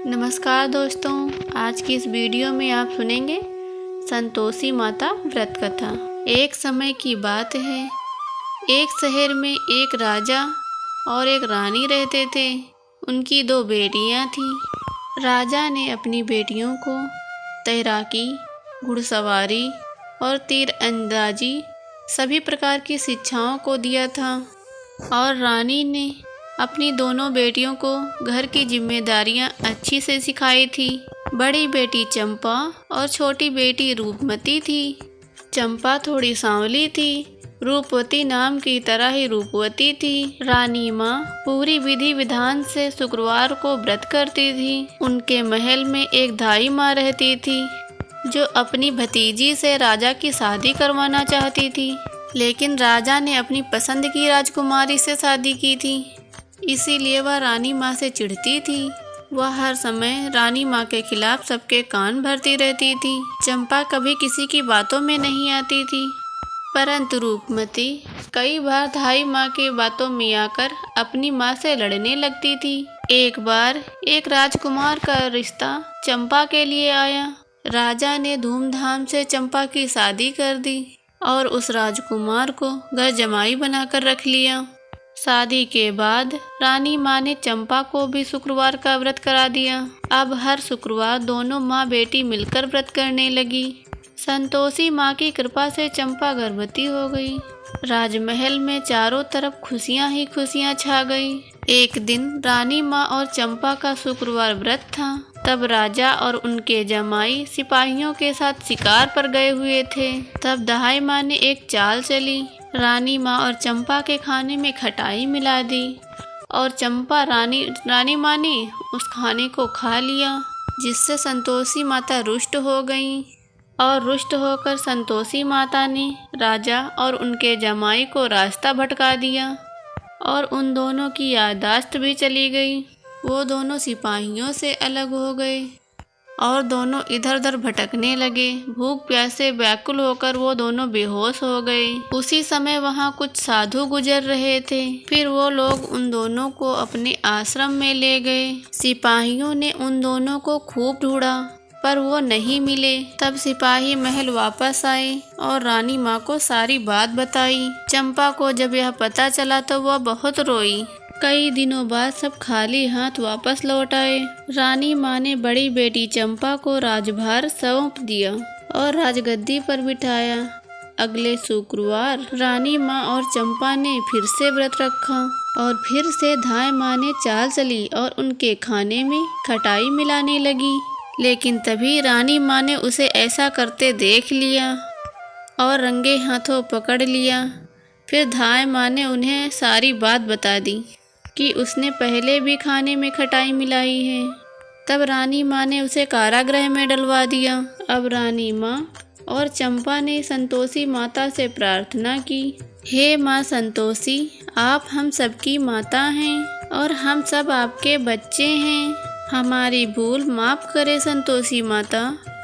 नमस्कार दोस्तों, आज की इस वीडियो में आप सुनेंगे संतोषी माता व्रत कथा। एक समय की बात है, एक शहर में एक राजा और एक रानी रहते थे। उनकी 2 बेटियां थीं। राजा ने अपनी बेटियों को तैराकी, घुड़सवारी और तीरंदाजी सभी प्रकार की शिक्षाओं को दिया था और रानी ने अपनी दोनों बेटियों को घर की जिम्मेदारियां अच्छी से सिखाई थी। बड़ी बेटी चंपा और छोटी बेटी रूपमती थी। चंपा थोड़ी सांवली थी, रूपवती नाम की तरह ही रूपवती थी। रानी माँ पूरी विधि विधान से शुक्रवार को व्रत करती थी। उनके महल में एक धाई माँ रहती थी जो अपनी भतीजी से राजा की शादी करवाना चाहती थी, लेकिन राजा ने अपनी पसंद की राजकुमारी से शादी की थी, इसीलिए वह रानी माँ से चिढ़ती थी। वह हर समय रानी माँ के खिलाफ सबके कान भरती रहती थी। चंपा कभी किसी की बातों में नहीं आती थी, परंतु रूपमती कई बार धाई माँ की बातों में आकर अपनी माँ से लड़ने लगती थी। एक बार एक राजकुमार का रिश्ता चंपा के लिए आया। राजा ने धूमधाम से चंपा की शादी कर दी और उस राजकुमार को घर जमाई बनाकर रख लिया। शादी के बाद रानी माँ ने चंपा को भी शुक्रवार का व्रत करा दिया। अब हर शुक्रवार दोनों माँ बेटी मिलकर व्रत करने लगी। संतोषी माँ की कृपा से चंपा गर्भवती हो गई। राजमहल में चारों तरफ खुशियाँ ही खुशियाँ छा गई। एक दिन रानी माँ और चंपा का शुक्रवार व्रत था। तब राजा और उनके जमाई सिपाहियों के साथ शिकार पर गए हुए थे। तब दहाई माँ ने एक चाल चली। रानी माँ और चंपा के खाने में खटाई मिला दी और चंपा रानी माँ ने उस खाने को खा लिया, जिससे संतोषी माता रुष्ट हो गईं और रुष्ट होकर संतोषी माता ने राजा और उनके जमाई को रास्ता भटका दिया और उन दोनों की याददाश्त भी चली गई। वो दोनों सिपाहियों से अलग हो गए और दोनों इधर उधर भटकने लगे। भूख प्यास से व्याकुल होकर वो दोनों बेहोश हो गए। उसी समय वहाँ कुछ साधु गुजर रहे थे। फिर वो लोग उन दोनों को अपने आश्रम में ले गए। सिपाहियों ने उन दोनों को खूब ढूंढा, पर वो नहीं मिले। तब सिपाही महल वापस आए और रानी माँ को सारी बात बताई। चंपा को जब यह पता चला तो वह बहुत रोई। कई दिनों बाद सब खाली हाथ वापस लौट आए। रानी माँ ने बड़ी बेटी चंपा को राजभार सौंप दिया और राजगद्दी पर बिठाया। अगले शुक्रवार रानी माँ और चंपा ने फिर से व्रत रखा और फिर से धाई माँ ने चाल चली और उनके खाने में खटाई मिलाने लगी। लेकिन तभी रानी माँ ने उसे ऐसा करते देख लिया और रंगे हाथों पकड़ लिया। फिर धाई माँ ने उन्हें सारी बात बता दी कि उसने पहले भी खाने में खटाई मिलाई है। तब रानी माँ ने उसे कारागृह में डलवा दिया। अब रानी माँ और चंपा ने संतोषी माता से प्रार्थना की, हे माँ संतोषी, आप हम सबकी माता हैं और हम सब आपके बच्चे हैं। हमारी भूल माफ़ करें संतोषी माता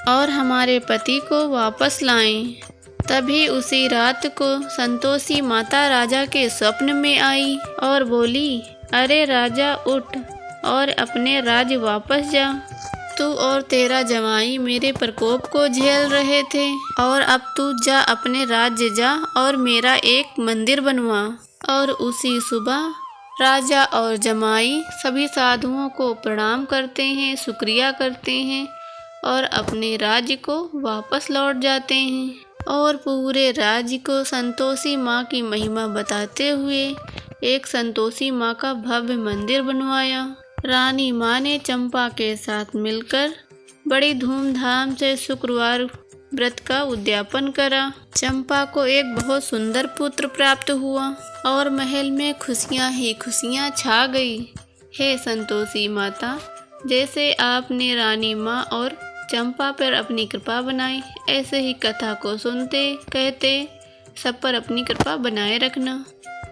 और हमारे पति को वापस लाएं। तभी उसी रात को संतोषी माता राजा के स्वप्न में आई और बोली, अरे राजा उठ और अपने राज्य वापस जा। तू और तेरा जमाई मेरे प्रकोप को झेल रहे थे और अब तू जा, अपने राज्य जा और मेरा एक मंदिर बनवा। और उसी सुबह राजा और जमाई सभी साधुओं को प्रणाम करते हैं, शुक्रिया करते हैं और अपने राज्य को वापस लौट जाते हैं और पूरे राज्य को संतोषी माँ की महिमा बताते हुए एक संतोषी माँ का भव्य मंदिर बनवाया। रानी माँ ने चंपा के साथ मिलकर बड़ी धूमधाम से शुक्रवार व्रत का उद्यापन करा। चंपा को एक बहुत सुंदर पुत्र प्राप्त हुआ और महल में खुशियाँ ही खुशियाँ छा गई। हे संतोषी माता, जैसे आपने रानी माँ और चंपा पर अपनी कृपा बनाई, ऐसे ही कथा को सुनते कहते सब पर अपनी कृपा बनाए रखना।